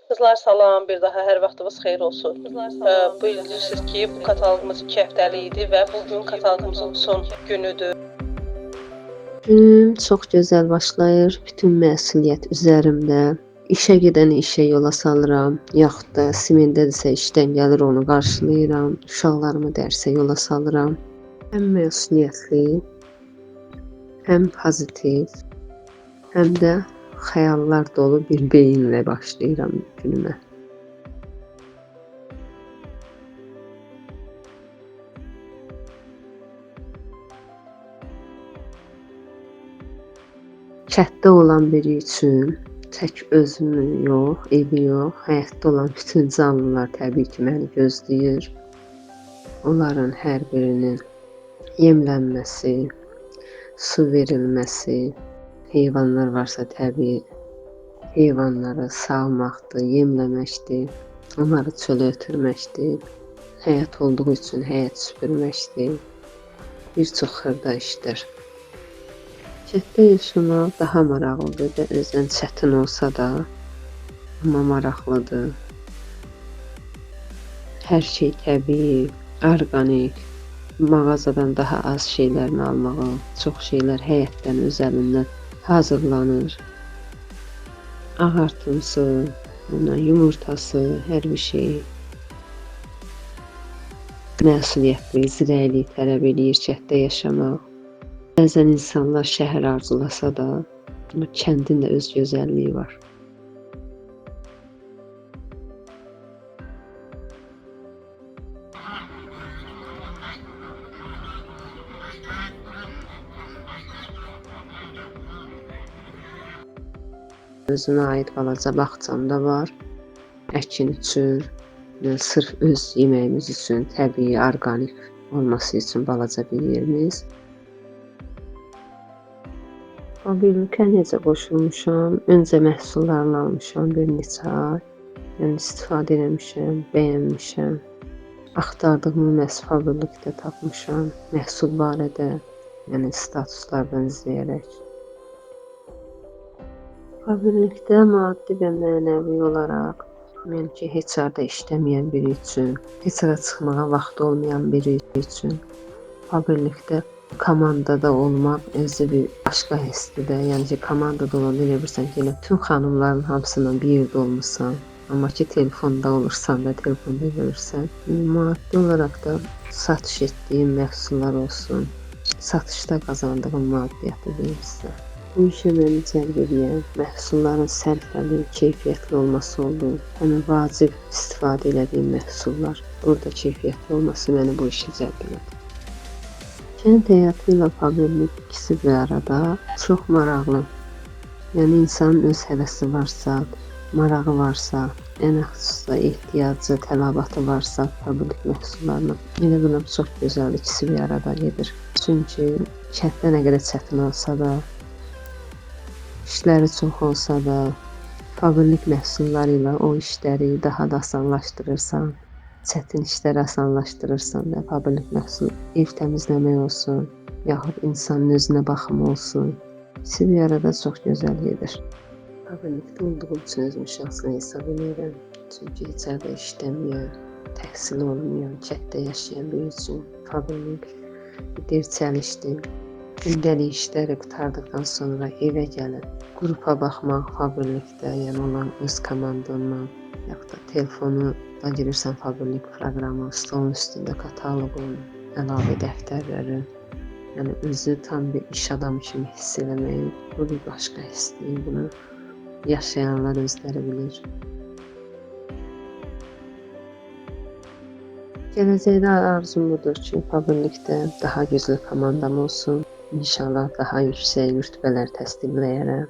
Qızlar salam, bir daha hər vaxtınız xeyir olsun. Bu il bilirsiniz ki, bu kataloqumuz 2 həftəlik idi və bugün kataloqumuzun son günüdür. Günüm çox gözəl başlayır. Bütün məsuliyyət üzərimdə. İşə gedəni işə yola salıram. Yaxud da simendədirsə işdən gəlir onu qarşılayıram. Uşaqlarımı dərsə yola salıram. Həm məsuliyyətli, həm pozitiv, həm də xəyallar dolu bir beyinlə başlayıram günümə. Kətdə olan biri üçün tək özümü yox, evi yox, həyatda olan bütün canlılar təbii ki, məni gözləyir. Onların hər birinin yemlənməsi, su verilməsi, heyvanlar varsa təbii heyvanları sağmaqdır, yemləməkdir, onları çölə ötürməkdir, həyat olduğu üçün həyat süpürməkdir, bir çox xırda işdir. Kətdə yaşamaq daha maraqlıdır və özdən çətin olsa da, amma maraqlıdır. Hər şey təbii, orqanik, mağazadan daha az şeylərini almağı, çox şeylər həyətdən öz əlindən hazırlanır. Ağartımsı, yumurtası, hər bir şey məsuliyyətli, zirəklik tələb eləyir kətdə yaşamaq. Bəzən insanlar şəhər arzulasa da, kəndin də öz gözəlliyi var. Özünə aid balaca bağçam da var. Əkin üçün, sırf öz yeməyimiz üçün, təbii, orqanik olması üçün balaca bir yerimiz. Mobillikə necə qoşulmuşam? Öncə məhsullarını almışam bir neçə ay. Yəni istifadə eləmişəm, bəyənmişəm. Axtardığımı məhz mobillikdə tapmışam. Məhsul barədə, yəni statuslardan izləyərək. Mobillikdə maddi və mənəvi olaraq, mən ki, heç arada işləməyən biri üçün, heç ara çıxmağa vaxtı olmayan biri üçün, mobillikdə komandada olmaq özü bir başqa hissdir də. Yəni ki, komandada olanda elə bilirsən ki, elə bütün xanımların hamısından bir yerdə olmuşsan. Amma ki, telefonda olursan da, telefonda görürsən. Maddi olaraq da satış etdiyim məhsullar olsun, satışda qazandığım maddiyyatı deyim sizə. Bu işə məni cəlb edən məhsulların sərfəli, keyfiyyətli olması oldu. Həmin vacib istifadə etdiyim məhsullar, burada keyfiyyətli olması məni bu işə cəlb elədi. Kənd həyatı ilə mobillik ikisi bir arada çox maraqlı. Yəni insanın öz həvəsi varsa, marağı varsa, ən xüsusilə ehtiyacı, tələbatı varsa mobillik məhsullarına, elə biləm çox gözəl ikisi bir arada gedir. Çünki kənddə nə qədər çətin olsa da, işləri çox olsa da, mobillik məhsulları ilə o işləri daha da asanlaşdırırsan, çətin işləri asanlaşdırırsan da, mobillik məhsulu, ev təmizləmək olsun, yaxud insanın özünə baxımı olsun, ikisi bir arada çox gözəl gedir. Mobillikdə olduğum üçün özümü şanslı hesab edirəm. Çünki heç arada işləməyən, təhsil olmayan, kətdə yaşayan biri üçün mobillik dirçəlişdir. Gündəlik işləri qutardıqdan sonra evə gəlib, qrupa baxmaq mobillikdə, yəni olan öz komandamla, yaxud da telefonu da girirsən mobillik proqramı, stolun üstündə kataloqun, əlavə dəftərləri, yəni özü tam bir iş adamı kimi hiss eləməyi, bu bir başqa hissdir, bunu yaşayanlar özləri bilir. Gələcəkdə arzum budur ki, mobillikdə daha güclü komandam olsun. İnşallah daha yüksək rütbələr təsdiqləyərəm.